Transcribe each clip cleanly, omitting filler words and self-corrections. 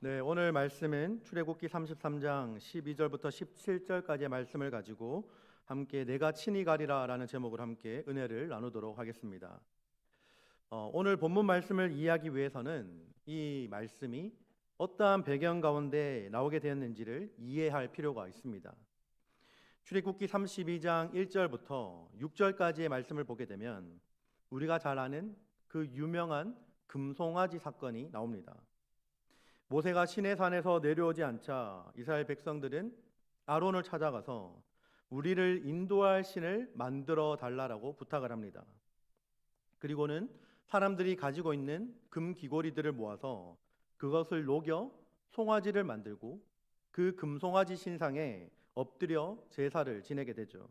네, 오늘 말씀은 출애굽기 33장 12절부터 17절까지의 말씀을 가지고 함께 내가 친히 가리라라는 제목으로 함께 은혜를 나누도록 하겠습니다. 오늘 본문 말씀을 이해하기 위해서는 이 말씀이 어떠한 배경 가운데 나오게 되었는지를 이해할 필요가 있습니다. 출애굽기 32장 1절부터 6절까지의 말씀을 보게 되면 우리가 잘 아는 그 유명한 금송아지 사건이 나옵니다. 모세가 시내산에서 내려오지 않자 이스라엘 백성들은 아론을 찾아가서 우리를 인도할 신을 만들어 달라고 부탁을 합니다. 그리고는 사람들이 가지고 있는 금 귀고리들을 모아서 그것을 녹여 송아지를 만들고 그 금송아지 신상에 엎드려 제사를 지내게 되죠.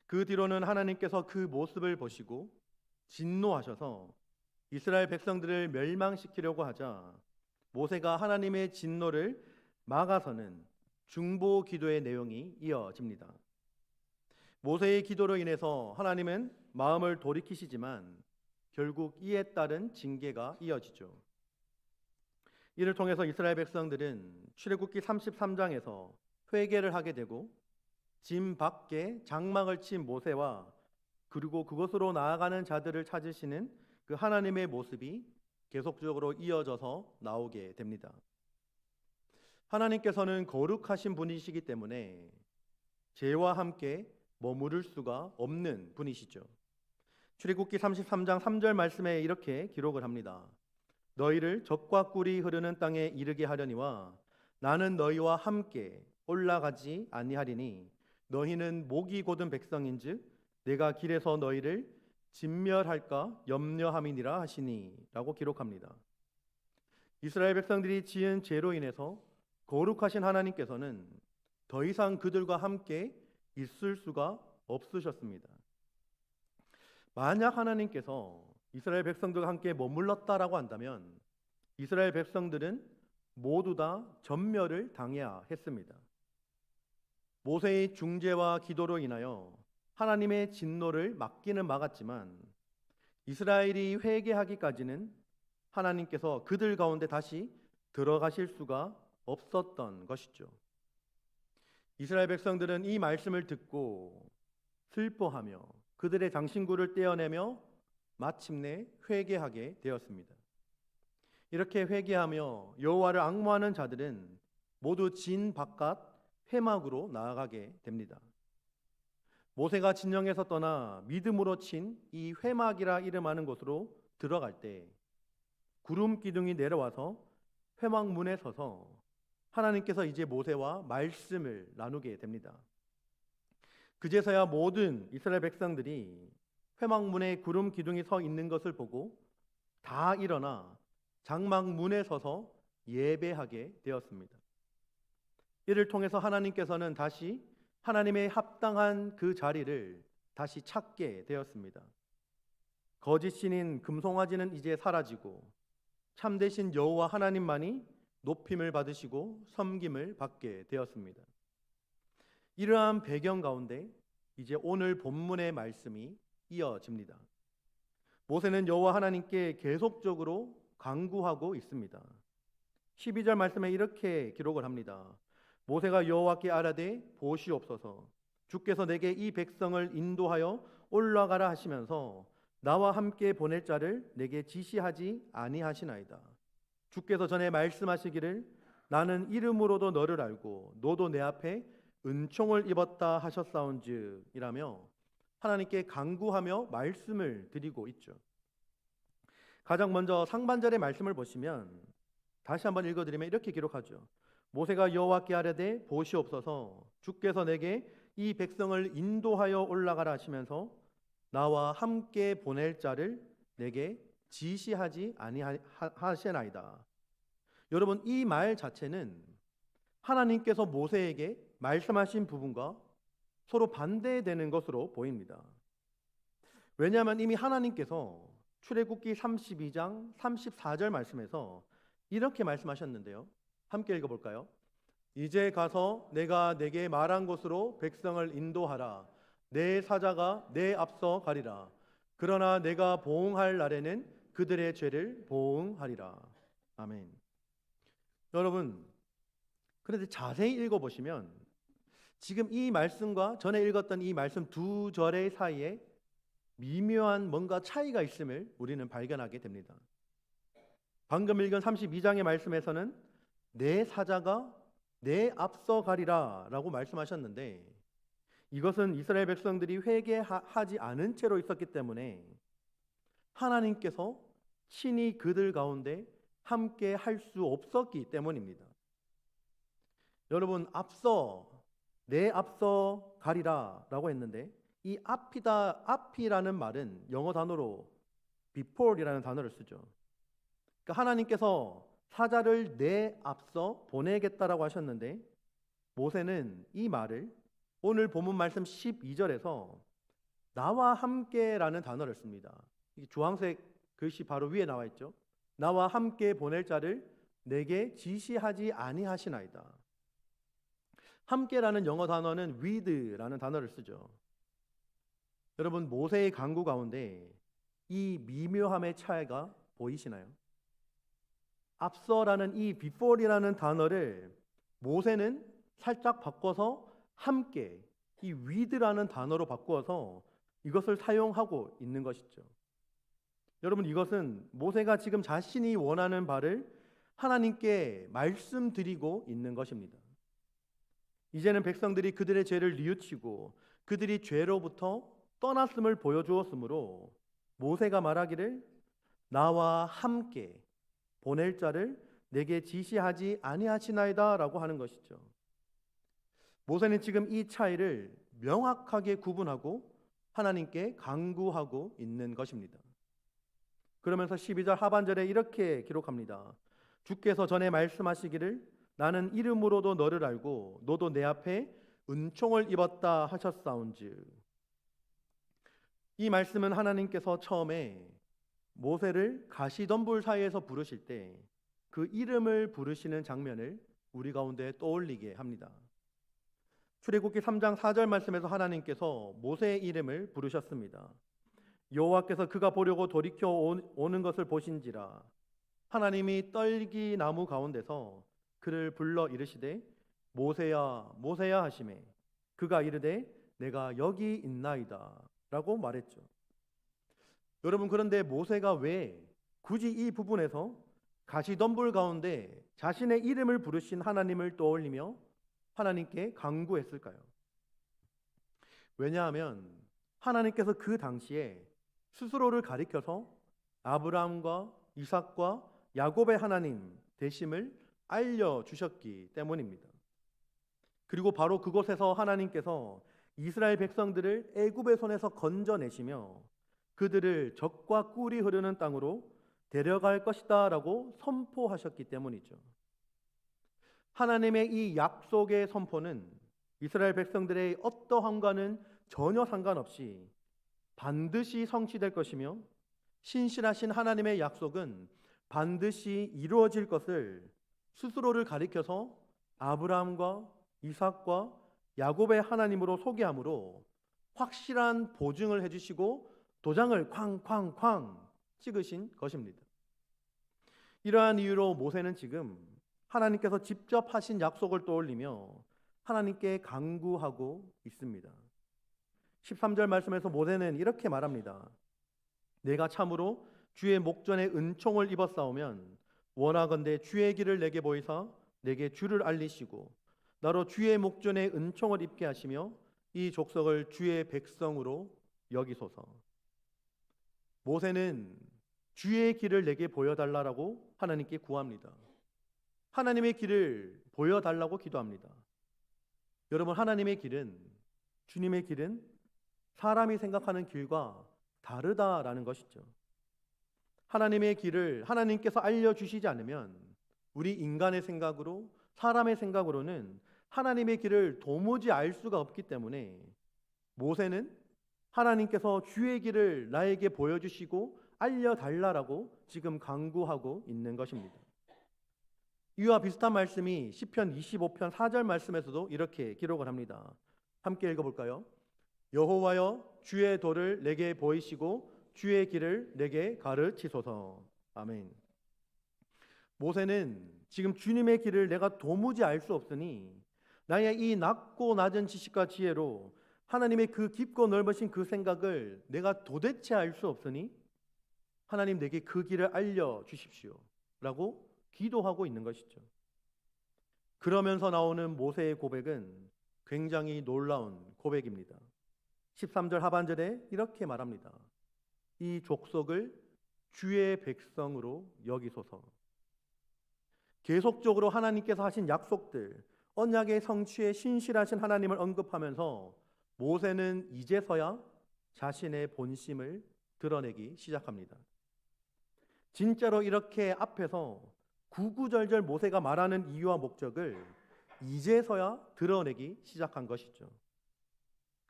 그 뒤로는 하나님께서 그 모습을 보시고 진노하셔서 이스라엘 백성들을 멸망시키려고 하자 모세가 하나님의 진노를 막아서는 중보 기도의 내용이 이어집니다. 모세의 기도로 인해서 하나님은 마음을 돌이키시지만 결국 이에 따른 징계가 이어지죠. 이를 통해서 이스라엘 백성들은 출애굽기 33장에서 회개를 하게 되고 짐 밖에 장막을 친 모세와 그리고 그곳으로 나아가는 자들을 찾으시는 그 하나님의 모습이 계속적으로 이어져서 나오게 됩니다. 하나님께서는 거룩하신 분이시기 때문에 죄와 함께 머무를 수가 없는 분이시죠. 출애굽기 33장 3절 말씀에 이렇게 기록을 합니다. 너희를 젖과 꿀이 흐르는 땅에 이르게 하려니와 나는 너희와 함께 올라가지 아니하리니 너희는 목이 곧은 백성인즉 내가 길에서 너희를 진멸할까 염려함이니라 하시니 라고 기록합니다. 이스라엘 백성들이 지은 죄로 인해서 거룩하신 하나님께서는 더 이상 그들과 함께 있을 수가 없으셨습니다. 만약 하나님께서 이스라엘 백성들과 함께 머물렀다라고 한다면 이스라엘 백성들은 모두 다 전멸을 당해야 했습니다. 모세의 중재와 기도로 인하여 하나님의 진노를 막기는 막았지만 이스라엘이 회개하기까지는 하나님께서 그들 가운데 다시 들어가실 수가 없었던 것이죠. 이스라엘 백성들은 이 말씀을 듣고 슬퍼하며 그들의 장신구를 떼어내며 마침내 회개하게 되었습니다. 이렇게 회개하며 여호와를 앙모하는 자들은 모두 진 바깥 회막으로 나아가게 됩니다. 모세가 진영에서 떠나 믿음으로 친 이 회막이라 이름하는 곳으로 들어갈 때 구름 기둥이 내려와서 회막 문에 서서 하나님께서 이제 모세와 말씀을 나누게 됩니다. 그제서야 모든 이스라엘 백성들이 회막 문에 구름 기둥이 서 있는 것을 보고 다 일어나 장막 문에 서서 예배하게 되었습니다. 이를 통해서 하나님께서는 다시 하나님의 합당한 그 자리를 다시 찾게 되었습니다. 거짓 신인 금송아지는 이제 사라지고 참되신 여호와 하나님만이 높임을 받으시고 섬김을 받게 되었습니다. 이러한 배경 가운데 이제 오늘 본문의 말씀이 이어집니다. 모세는 여호와 하나님께 계속적으로 간구하고 있습니다. 12절 말씀에 이렇게 기록을 합니다. 모세가 여호와께 아뢰되 보시옵소서 주께서 내게 이 백성을 인도하여 올라가라 하시면서 나와 함께 보낼 자를 내게 지시하지 아니하시나이다. 주께서 전에 말씀하시기를 나는 이름으로도 너를 알고 너도 내 앞에 은총을 입었다 하셨사온즉 이라며 하나님께 간구하며 말씀을 드리고 있죠. 가장 먼저 상반절의 말씀을 보시면 다시 한번 읽어드리면 이렇게 기록하죠. 모세가 여호와께 아뢰되 보시옵소서 주께서 내게 이 백성을 인도하여 올라가라 하시면서 나와 함께 보낼 자를 내게 지시하지 아니하시나이다. 여러분 이 말 자체는 하나님께서 모세에게 말씀하신 부분과 서로 반대되는 것으로 보입니다. 왜냐하면 이미 하나님께서 출애굽기 32장 34절 말씀에서 이렇게 말씀하셨는데요. 함께 읽어볼까요? 이제 가서 내가 내게 말한 곳으로 백성을 인도하라. 내 사자가 내 앞서 가리라. 그러나 내가 보응할 날에는 그들의 죄를 보응하리라. 아멘. 여러분, 그런데 자세히 읽어보시면 지금 이 말씀과 전에 읽었던 이 말씀 두 절의 사이에 미묘한 뭔가 차이가 있음을 우리는 발견하게 됩니다. 방금 읽은 32장의 말씀에서는 내 사자가 내 앞서 가리라 라고 말씀하셨는데, 이것은 이스라엘 백성들이 회개하지 않은 채로 있었기 때문에 하나님께서 친히 그들 가운데 함께 할 수 없었기 때문입니다. 여러분, 내 앞서 가리라 라고 했는데, 이 앞이라는 말은 영어 단어로 before이라는 단어를 쓰죠. 그러니까 하나님께서 사자를 내 앞서 보내겠다라고 하셨는데, 모세는 이 말을 오늘 본문 말씀 12절에서 나와 함께라는 단어를 씁니다. 이 주황색 글씨 바로 위에 나와 있죠. 나와 함께 보낼 자를 내게 지시하지 아니하시나이다. 함께라는 영어 단어는 with라는 단어를 쓰죠. 여러분, 모세의 간구 가운데 이 미묘함의 차이가 보이시나요? 앞서라는 이 before이라는 단어를 모세는 살짝 바꿔서 함께, 이 with라는 단어로 바꾸어서 이것을 사용하고 있는 것이죠. 여러분, 이것은 모세가 지금 자신이 원하는 바를 하나님께 말씀드리고 있는 것입니다. 이제는 백성들이 그들의 죄를 뉘우치고 그들이 죄로부터 떠났음을 보여주었으므로 모세가 말하기를 나와 함께 보낼 자를 내게 지시하지 아니하시나이다 라고 하는 것이죠. 모세는 지금 이 차이를 명확하게 구분하고 하나님께 간구하고 있는 것입니다. 그러면서 12절 하반절에 이렇게 기록합니다. 주께서 전에 말씀하시기를 나는 이름으로도 너를 알고 너도 내 앞에 은총을 입었다 하셨사온즉. 이 말씀은 하나님께서 처음에 모세를 가시덤불 사이에서 부르실 때 그 이름을 부르시는 장면을 우리 가운데 떠올리게 합니다. 출애굽기 3장 4절 말씀에서 하나님께서 모세의 이름을 부르셨습니다. 여호와께서 그가 보려고 돌이켜 오는 것을 보신지라. 하나님이 떨기 나무 가운데서 그를 불러 이르시되 모세야 모세야 하시매 그가 이르되 내가 여기 있나이다 라고 말했죠. 여러분, 그런데 모세가 왜 굳이 이 부분에서 가시덤불 가운데 자신의 이름을 부르신 하나님을 떠올리며 하나님께 간구했을까요? 왜냐하면 하나님께서 그 당시에 스스로를 가리켜서 아브라함과 이삭과 야곱의 하나님 되심을 알려주셨기 때문입니다. 그리고 바로 그곳에서 하나님께서 이스라엘 백성들을 애굽의 손에서 건져내시며 그들을 적과 꿀이 흐르는 땅으로 데려갈 것이다 라고 선포하셨기 때문이죠. 하나님의 이 약속의 선포는 이스라엘 백성들의 어떠함과는 전혀 상관없이 반드시 성취될 것이며, 신실하신 하나님의 약속은 반드시 이루어질 것을 스스로를 가리켜서 아브라함과 이삭과 야곱의 하나님으로 소개함으로 확실한 보증을 해주시고 도장을 쾅쾅쾅 찍으신 것입니다. 이러한 이유로 모세는 지금 하나님께서 직접 하신 약속을 떠올리며 하나님께 간구하고 있습니다. 13절 말씀에서 모세는 이렇게 말합니다. 내가 참으로 주의 목전에 은총을 입었사오면 원하건대 주의 길을 내게 보이사 내게 주를 알리시고 나로 주의 목전에 은총을 입게 하시며 이 족속을 주의 백성으로 여기소서. 모세는 주의 길을 내게 보여달라고 하나님께 구합니다. 하나님의 길을 보여달라고 기도합니다. 여러분, 하나님의 길은, 주님의 길은 사람이 생각하는 길과 다르다라는 것이죠. 하나님의 길을 하나님께서 알려주시지 않으면 우리 인간의 생각으로, 사람의 생각으로는 하나님의 길을 도무지 알 수가 없기 때문에 모세는 하나님께서 주의 길을 나에게 보여주시고 알려달라고 지금 간구하고 있는 것입니다. 이와 비슷한 말씀이 시편 25편 4절 말씀에서도 이렇게 기록을 합니다. 함께 읽어볼까요? 여호와여 주의 도를 내게 보이시고 주의 길을 내게 가르치소서. 아멘. 모세는 지금 주님의 길을 내가 도무지 알 수 없으니 나의 이 낮고 낮은 지식과 지혜로 하나님의 그 깊고 넓으신 그 생각을 내가 도대체 알 수 없으니 하나님 내게 그 길을 알려주십시오 라고 기도하고 있는 것이죠. 그러면서 나오는 모세의 고백은 굉장히 놀라운 고백입니다. 13절 하반절에 이렇게 말합니다. 이 족속을 주의 백성으로 여기소서. 계속적으로 하나님께서 하신 약속들, 언약의 성취에 신실하신 하나님을 언급하면서 모세는 이제서야 자신의 본심을 드러내기 시작합니다. 진짜로 이렇게 앞에서 구구절절 모세가 말하는 이유와 목적을 이제서야 드러내기 시작한 것이죠.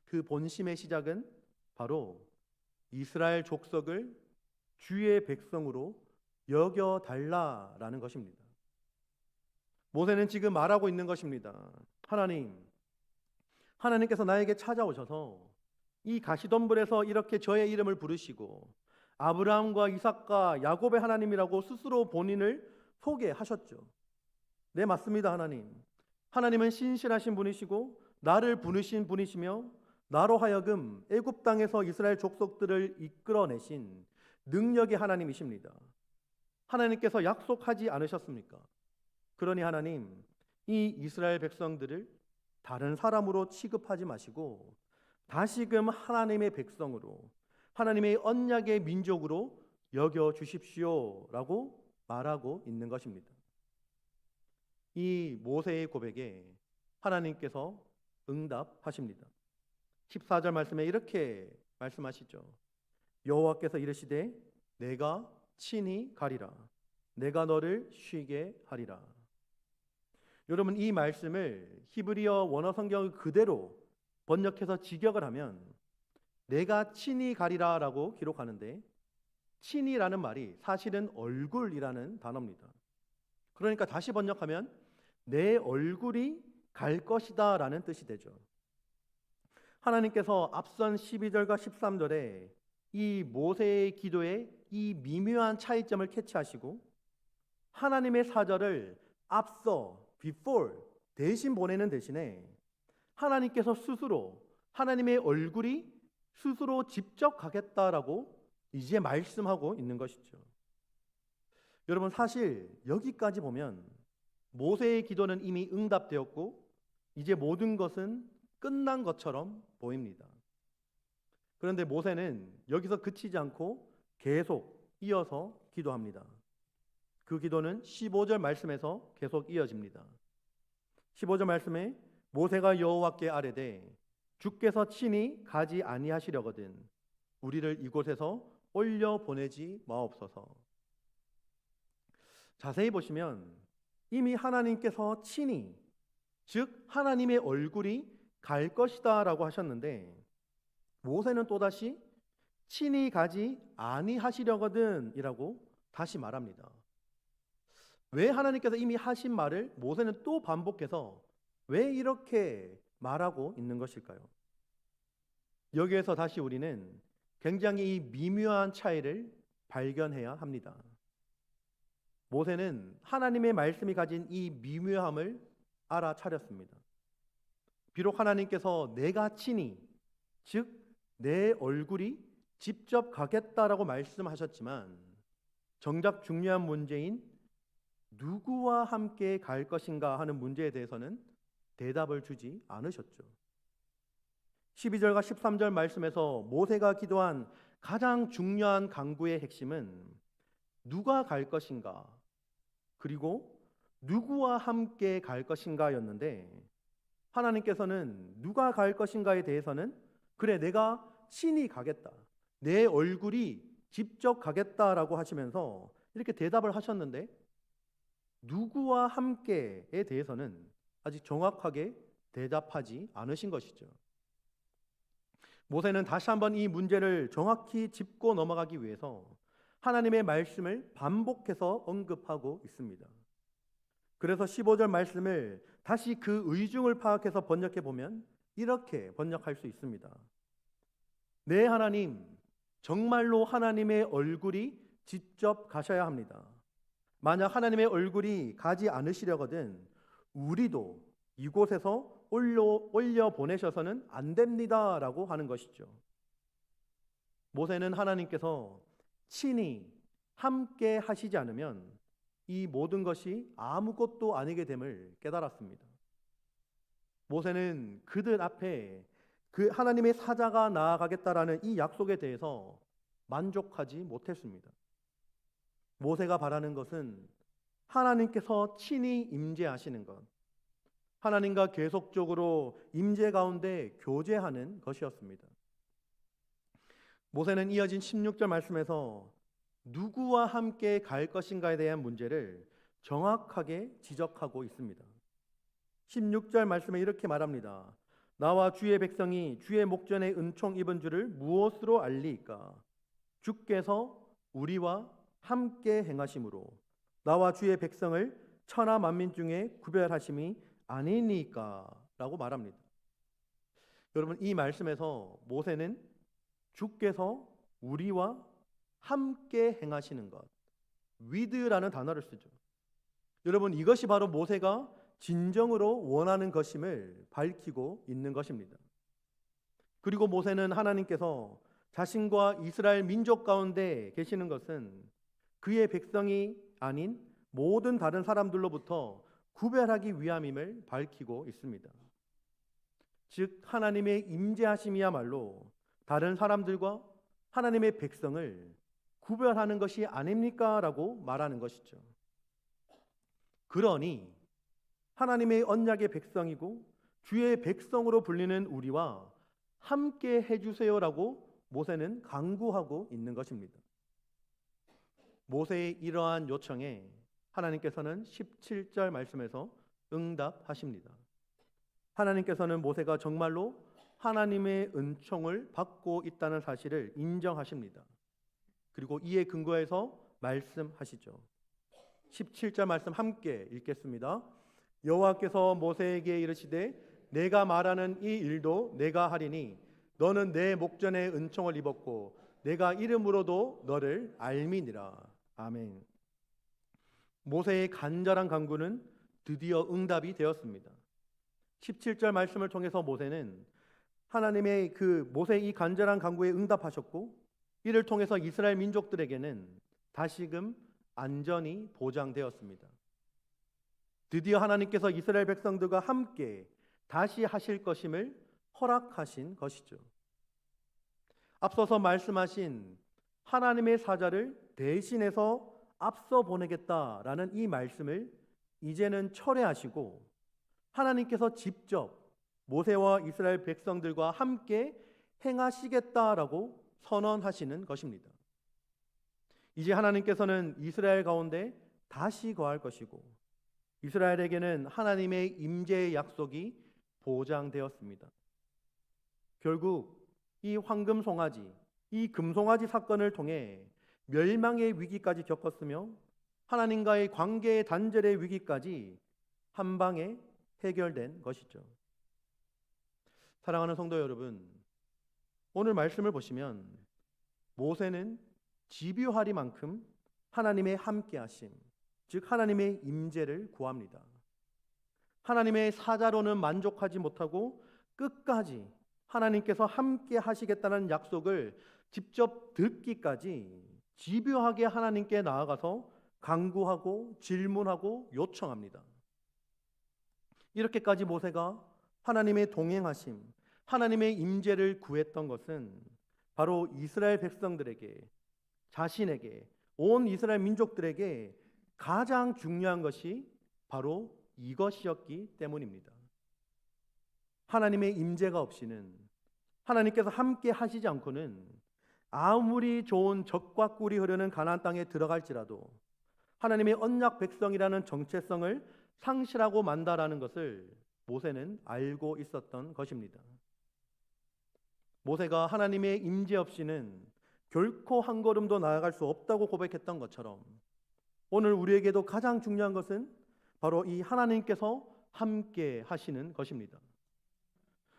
그 본심의 시작은 바로 이스라엘 족속을 주의 백성으로 여겨달라라는 것입니다. 모세는 지금 말하고 있는 것입니다. 하나님께서 나에게 찾아오셔서 이 가시덤불에서 이렇게 저의 이름을 부르시고 아브라함과 이삭과 야곱의 하나님이라고 스스로 본인을 소개하셨죠. 네, 맞습니다. 하나님은 신실하신 분이시고 나를 부르신 분이시며 나로 하여금 애굽 땅에서 이스라엘 족속들을 이끌어내신 능력의 하나님이십니다. 하나님께서 약속하지 않으셨습니까? 그러니 하나님, 이 이스라엘 백성들을 다른 사람으로 취급하지 마시고 다시금 하나님의 백성으로, 하나님의 언약의 민족으로 여겨 주십시오라고 말하고 있는 것입니다. 이 모세의 고백에 하나님께서 응답하십니다. 14절 말씀에 이렇게 말씀하시죠. 여호와께서 이르시되 내가 친히 가리라. 내가 너를 쉬게 하리라. 여러분, 이 말씀을 히브리어 원어 성경을 그대로 번역해서 직역을 하면 내가 친히 가리라라고 기록하는데, 친히라는 말이 사실은 얼굴이라는 단어입니다. 그러니까 다시 번역하면 내 얼굴이 갈 것이다 라는 뜻이 되죠. 하나님께서 앞선 12절과 13절에 이 모세의 기도에 이 미묘한 차이점을 캐치하시고 하나님의 사절을 앞서 before 대신 보내는 대신에 하나님께서 스스로, 하나님의 얼굴이 스스로 직접 가겠다라고 이제 말씀하고 있는 것이죠. 여러분, 사실 여기까지 보면 모세의 기도는 이미 응답되었고 이제 모든 것은 끝난 것처럼 보입니다. 그런데 모세는 여기서 그치지 않고 계속 이어서 기도합니다. 그 기도는 15절 말씀에서 계속 이어집니다. 15절 말씀에 모세가 여호와께 아뢰되 주께서 친히 가지 아니하시려거든 우리를 이곳에서 올려 보내지 마옵소서. 자세히 보시면 이미 하나님께서 친히, 즉 하나님의 얼굴이 갈 것이다 라고 하셨는데 모세는 또다시 친히 가지 아니하시려거든 이라고 다시 말합니다. 왜 하나님께서 이미 하신 말을 모세는 또 반복해서 왜 이렇게 말하고 있는 것일까요? 여기에서 다시 우리는 굉장히 미묘한 차이를 발견해야 합니다. 모세는 하나님의 말씀이 가진 이 미묘함을 알아차렸습니다. 비록 하나님께서 내가 친히, 즉 내 얼굴이 직접 가겠다라고 말씀하셨지만 정작 중요한 문제인 누구와 함께 갈 것인가 하는 문제에 대해서는 대답을 주지 않으셨죠. 12절과 13절 말씀에서 모세가 기도한 가장 중요한 간구의 핵심은 누가 갈 것인가, 그리고 누구와 함께 갈 것인가였는데 하나님께서는 누가 갈 것인가에 대해서는 그래 내가 친히 가겠다, 내 얼굴이 직접 가겠다라고 하시면서 이렇게 대답을 하셨는데 누구와 함께에 대해서는 아직 정확하게 대답하지 않으신 것이죠. 모세는 다시 한번 이 문제를 정확히 짚고 넘어가기 위해서 하나님의 말씀을 반복해서 언급하고 있습니다. 그래서 15절 말씀을 다시 그 의중을 파악해서 번역해 보면 이렇게 번역할 수 있습니다. 네, 하나님, 정말로 하나님의 얼굴이 직접 가셔야 합니다. 만약 하나님의 얼굴이 가지 않으시려거든 우리도 이곳에서 올려 보내셔서는 안 됩니다라고 하는 것이죠. 모세는 하나님께서 친히 함께 하시지 않으면 이 모든 것이 아무것도 아니게 됨을 깨달았습니다. 모세는 그들 앞에 그 하나님의 사자가 나아가겠다라는 이 약속에 대해서 만족하지 못했습니다. 모세가 바라는 것은 하나님께서 친히 임재하시는 것, 하나님과 계속적으로 임재 가운데 교제하는 것이었습니다. 모세는 이어진 16절 말씀에서 누구와 함께 갈 것인가에 대한 문제를 정확하게 지적하고 있습니다. 16절 말씀에 이렇게 말합니다. 나와 주의 백성이 주의 목전에 은총 입은 줄을 무엇으로 알리이까? 주께서 우리와 함께 행하심으로 나와 주의 백성을 천하 만민 중에 구별하심이 아니니까 라고 말합니다. 여러분, 이 말씀에서 모세는 주께서 우리와 함께 행하시는 것, with라는 단어를 쓰죠. 여러분, 이것이 바로 모세가 진정으로 원하는 것임을 밝히고 있는 것입니다. 그리고 모세는 하나님께서 자신과 이스라엘 민족 가운데 계시는 것은 그의 백성이 아닌 모든 다른 사람들로부터 구별하기 위함임을 밝히고 있습니다. 즉 하나님의 임재하심이야말로 다른 사람들과 하나님의 백성을 구별하는 것이 아닙니까? 라고 말하는 것이죠. 그러니 하나님의 언약의 백성이고 주의 백성으로 불리는 우리와 함께 해주세요라고 모세는 간구하고 있는 것입니다. 모세의 이러한 요청에 하나님께서는 17절 말씀에서 응답하십니다. 하나님께서는 모세가 정말로 하나님의 은총을 받고 있다는 사실을 인정하십니다. 그리고 이에 근거해서 말씀하시죠. 17절 말씀 함께 읽겠습니다. 여호와께서 모세에게 이르시되 내가 말하는 이 일도 내가 하리니 너는 내 목전에 은총을 입었고 내가 이름으로도 너를 알미니라. 아멘. 모세의 간절한 간구는 드디어 응답이 되었습니다. 17절 말씀을 통해서 모세는 하나님의 모세의 이 간절한 간구에 응답하셨고 이를 통해서 이스라엘 민족들에게는 다시금 안전이 보장되었습니다. 드디어 하나님께서 이스라엘 백성들과 함께 다시 하실 것임을 허락하신 것이죠. 앞서서 말씀하신 하나님의 사자를 대신해서 앞서 보내겠다라는 이 말씀을 이제는 철회하시고 하나님께서 직접 모세와 이스라엘 백성들과 함께 행하시겠다라고 선언하시는 것입니다. 이제 하나님께서는 이스라엘 가운데 다시 거할 것이고 이스라엘에게는 하나님의 임재의 약속이 보장되었습니다. 결국 이 황금 송아지, 이 금송아지 사건을 통해 멸망의 위기까지 겪었으며 하나님과의 관계의 단절의 위기까지 한 방에 해결된 것이죠. 사랑하는 성도 여러분, 오늘 말씀을 보시면 모세는 집요하리만큼 하나님의 함께하심, 즉 하나님의 임재를 구합니다. 하나님의 사자로는 만족하지 못하고 끝까지 하나님께서 함께 하시겠다는 약속을 직접 듣기까지 집요하게 하나님께 나아가서 간구하고 질문하고 요청합니다. 이렇게까지 모세가 하나님의 동행하심, 하나님의 임재를 구했던 것은 바로 이스라엘 백성들에게, 자신에게, 온 이스라엘 민족들에게 가장 중요한 것이 바로 이것이었기 때문입니다. 하나님의 임재가 없이는, 하나님께서 함께 하시지 않고는 아무리 좋은 젖과 꿀이 흐르는 가나안 땅에 들어갈지라도 하나님의 언약 백성이라는 정체성을 상실하고 만다라는 것을 모세는 알고 있었던 것입니다. 모세가 하나님의 임재 없이는 결코 한 걸음도 나아갈 수 없다고 고백했던 것처럼 오늘 우리에게도 가장 중요한 것은 바로 이 하나님께서 함께 하시는 것입니다.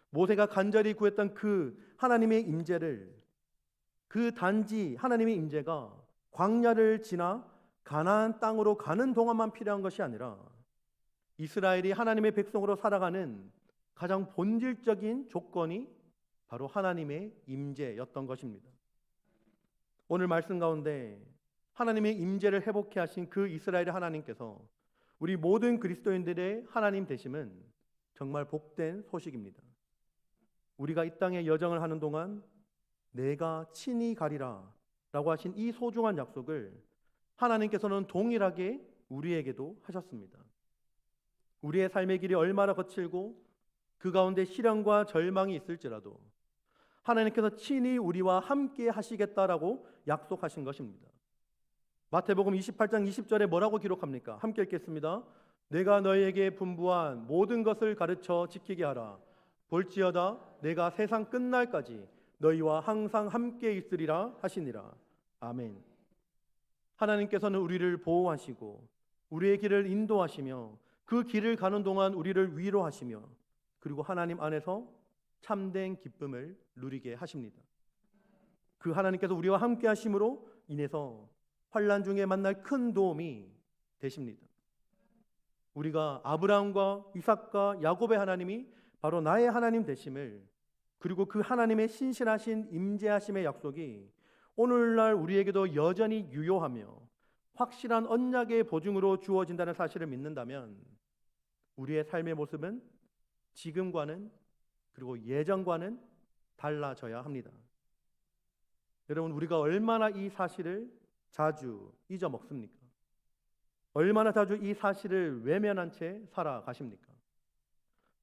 모세가 간절히 구했던 그 하나님의 임재를, 그 단지 하나님의 임재가 광야를 지나 가나안 땅으로 가는 동안만 필요한 것이 아니라 이스라엘이 하나님의 백성으로 살아가는 가장 본질적인 조건이 바로 하나님의 임재였던 것입니다. 오늘 말씀 가운데 하나님의 임재를 회복해 하신 그 이스라엘의 하나님께서 우리 모든 그리스도인들의 하나님 되심은 정말 복된 소식입니다. 우리가 이 땅에 여정을 하는 동안 내가 친히 가리라 라고 하신 이 소중한 약속을 하나님께서는 동일하게 우리에게도 하셨습니다. 우리의 삶의 길이 얼마나 거칠고 그 가운데 시련과 절망이 있을지라도 하나님께서 친히 우리와 함께 하시겠다라고 약속하신 것입니다. 마태복음 28장 20절에 뭐라고 기록합니까? 함께 읽겠습니다. 내가 너희에게 분부한 모든 것을 가르쳐 지키게 하라. 볼지어다 내가 세상 끝날까지 너희와 항상 함께 있으리라 하시니라. 아멘. 하나님께서는 우리를 보호하시고 우리의 길을 인도하시며 그 길을 가는 동안 우리를 위로하시며 그리고 하나님 안에서 참된 기쁨을 누리게 하십니다. 그 하나님께서 우리와 함께 하심으로 인해서 환난 중에 만날 큰 도움이 되십니다. 우리가 아브라함과 이삭과 야곱의 하나님이 바로 나의 하나님 되심을, 그리고 그 하나님의 신실하신 임재하심의 약속이 오늘날 우리에게도 여전히 유효하며 확실한 언약의 보증으로 주어진다는 사실을 믿는다면 우리의 삶의 모습은 지금과는 그리고 예전과는 달라져야 합니다. 여러분, 우리가 얼마나 이 사실을 자주 잊어먹습니까? 얼마나 자주 이 사실을 외면한 채 살아가십니까?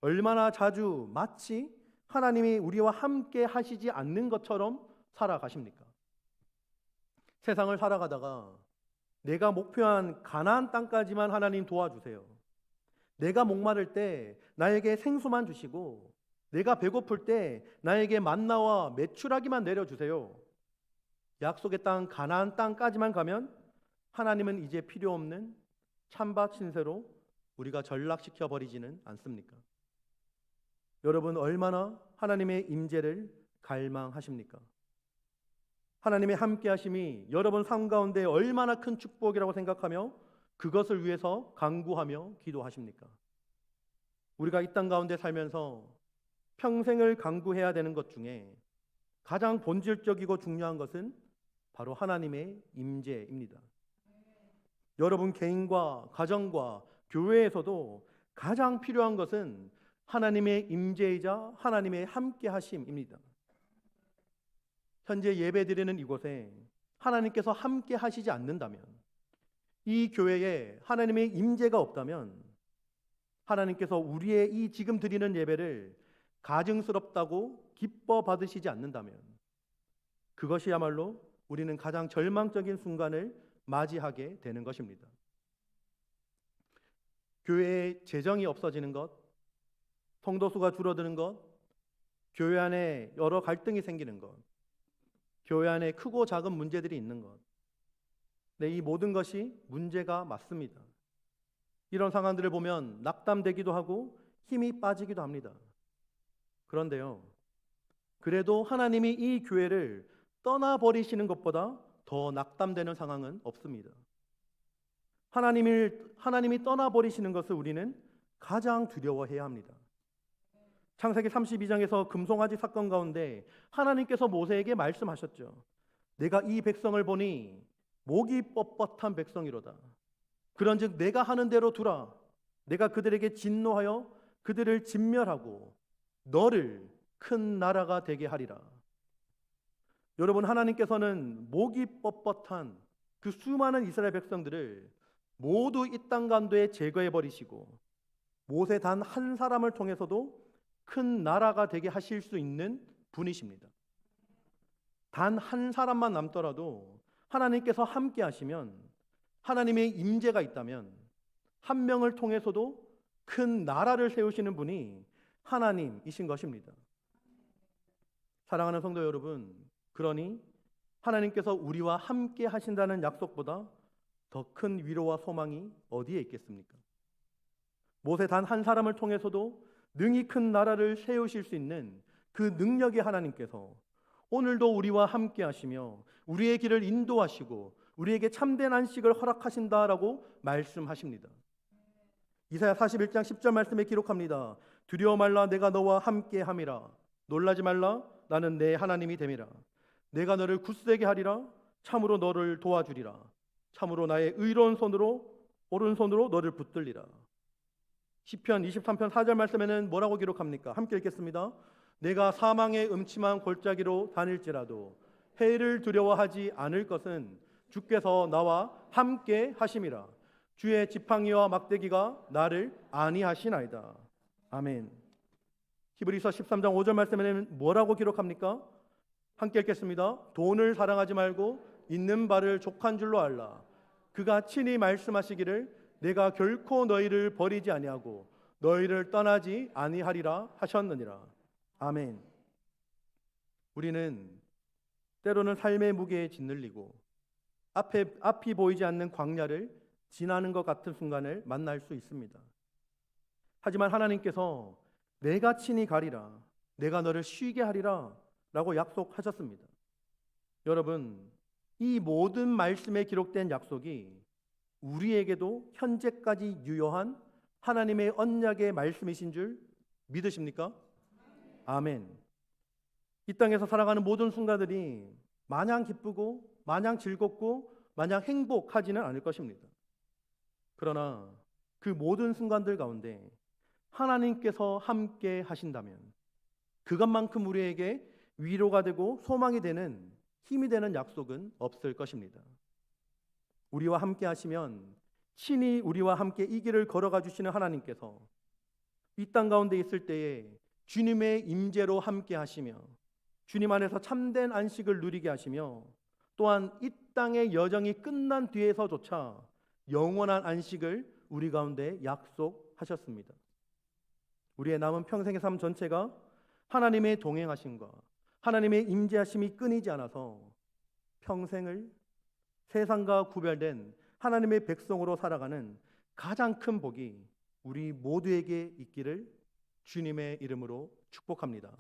얼마나 자주 마치 하나님이 우리와 함께 하시지 않는 것처럼 살아가십니까? 세상을 살아가다가 내가 목표한 가나안 땅까지만 하나님 도와주세요. 내가 목마를 때 나에게 생수만 주시고 내가 배고플 때 나에게 만나와 메추라기만 내려주세요. 약속의 땅 가나안 땅까지만 가면 하나님은 이제 필요 없는 찬밥 신세로 우리가 전락시켜 버리지는 않습니까? 여러분, 얼마나 하나님의 임재를 갈망하십니까? 하나님의 함께 하심이 여러분 삶 가운데 얼마나 큰 축복이라고 생각하며 그것을 위해서 간구하며 기도하십니까? 우리가 이 땅 가운데 살면서 평생을 간구해야 되는 것 중에 가장 본질적이고 중요한 것은 바로 하나님의 임재입니다. 여러분 개인과 가정과 교회에서도 가장 필요한 것은 하나님의 임재이자 하나님의 함께 하심입니다. 현재 예배드리는 이곳에 하나님께서 함께 하시지 않는다면, 이 교회에 하나님의 임재가 없다면 하나님께서 우리의 이 지금 드리는 예배를 가증스럽다고 기뻐 받으시지 않는다면 그것이야말로 우리는 가장 절망적인 순간을 맞이하게 되는 것입니다. 교회의 재정이 없어지는 것, 성도 수가 줄어드는 것, 교회 안에 여러 갈등이 생기는 것, 교회 안에 크고 작은 문제들이 있는 것, 네, 이 모든 것이 문제가 맞습니다. 이런 상황들을 보면 낙담되기도 하고 힘이 빠지기도 합니다. 그런데요, 그래도 하나님이 이 교회를 떠나버리시는 것보다 더 낙담되는 상황은 없습니다. 하나님이 떠나버리시는 것을 우리는 가장 두려워해야 합니다. 창세기 32장에서 금송아지 사건 가운데 하나님께서 모세에게 말씀하셨죠. 내가 이 백성을 보니 목이 뻣뻣한 백성이로다. 그런즉 내가 하는 대로 두라. 내가 그들에게 진노하여 그들을 진멸하고 너를 큰 나라가 되게 하리라. 여러분, 하나님께서는 목이 뻣뻣한 그 수많은 이스라엘 백성들을 모두 이 땅 가운데 제거해 버리시고 모세 단 한 사람을 통해서도 큰 나라가 되게 하실 수 있는 분이십니다. 단 한 사람만 남더라도 하나님께서 함께 하시면, 하나님의 임재가 있다면 한 명을 통해서도 큰 나라를 세우시는 분이 하나님이신 것입니다. 사랑하는 성도 여러분, 그러니 하나님께서 우리와 함께 하신다는 약속보다 더 큰 위로와 소망이 어디에 있겠습니까? 모세 단 한 사람을 통해서도 능히 큰 나라를 세우실 수 있는 그 능력의 하나님께서 오늘도 우리와 함께 하시며 우리의 길을 인도하시고 우리에게 참된 안식을 허락하신다라고 말씀하십니다. 이사야 41장 10절 말씀에 기록합니다. 두려워 말라, 내가 너와 함께 함이라. 놀라지 말라, 나는 내 하나님이 됨이라. 내가 너를 굳세게 하리라. 참으로 너를 도와주리라. 참으로 나의 의로운 손으로 오른손으로 너를 붙들리라. 시편 23편 4절 말씀에는 뭐라고 기록합니까? 함께 읽겠습니다. 내가 사망의 음침한 골짜기로 다닐지라도 해를 두려워하지 않을 것은 주께서 나와 함께 하심이라. 주의 지팡이와 막대기가 나를 안위하시나이다. 아멘. 히브리서 13장 5절 말씀에는 뭐라고 기록합니까? 함께 읽겠습니다. 돈을 사랑하지 말고 있는 바를 족한 줄로 알라. 그가 친히 말씀하시기를 내가 결코 너희를 버리지 아니하고 너희를 떠나지 아니하리라 하셨느니라. 아멘. 우리는 때로는 삶의 무게에 짓눌리고 앞이 보이지 않는 광야를 지나는 것 같은 순간을 만날 수 있습니다. 하지만 하나님께서 내가 친히 가리라, 내가 너를 쉬게 하리라 라고 약속하셨습니다. 여러분, 이 모든 말씀에 기록된 약속이 우리에게도 현재까지 유효한 하나님의 언약의 말씀이신 줄 믿으십니까? 아멘. 이 땅에서 살아가는 모든 순간들이 마냥 기쁘고 마냥 즐겁고 마냥 행복하지는 않을 것입니다. 그러나 그 모든 순간들 가운데 하나님께서 함께 하신다면 그것만큼 우리에게 위로가 되고 소망이 되는 힘이 되는 약속은 없을 것입니다. 우리와 함께 하시면 친히 우리와 함께 이 길을 걸어가 주시는 하나님께서 이 땅 가운데 있을 때에 주님의 임재로 함께 하시며 주님 안에서 참된 안식을 누리게 하시며 또한 이 땅의 여정이 끝난 뒤에서조차 영원한 안식을 우리 가운데 약속하셨습니다. 우리의 남은 평생의 삶 전체가 하나님의 동행하심과 하나님의 임재하심이 끊이지 않아서 평생을 세상과 구별된 하나님의 백성으로 살아가는 가장 큰 복이 우리 모두에게 있기를 주님의 이름으로 축복합니다.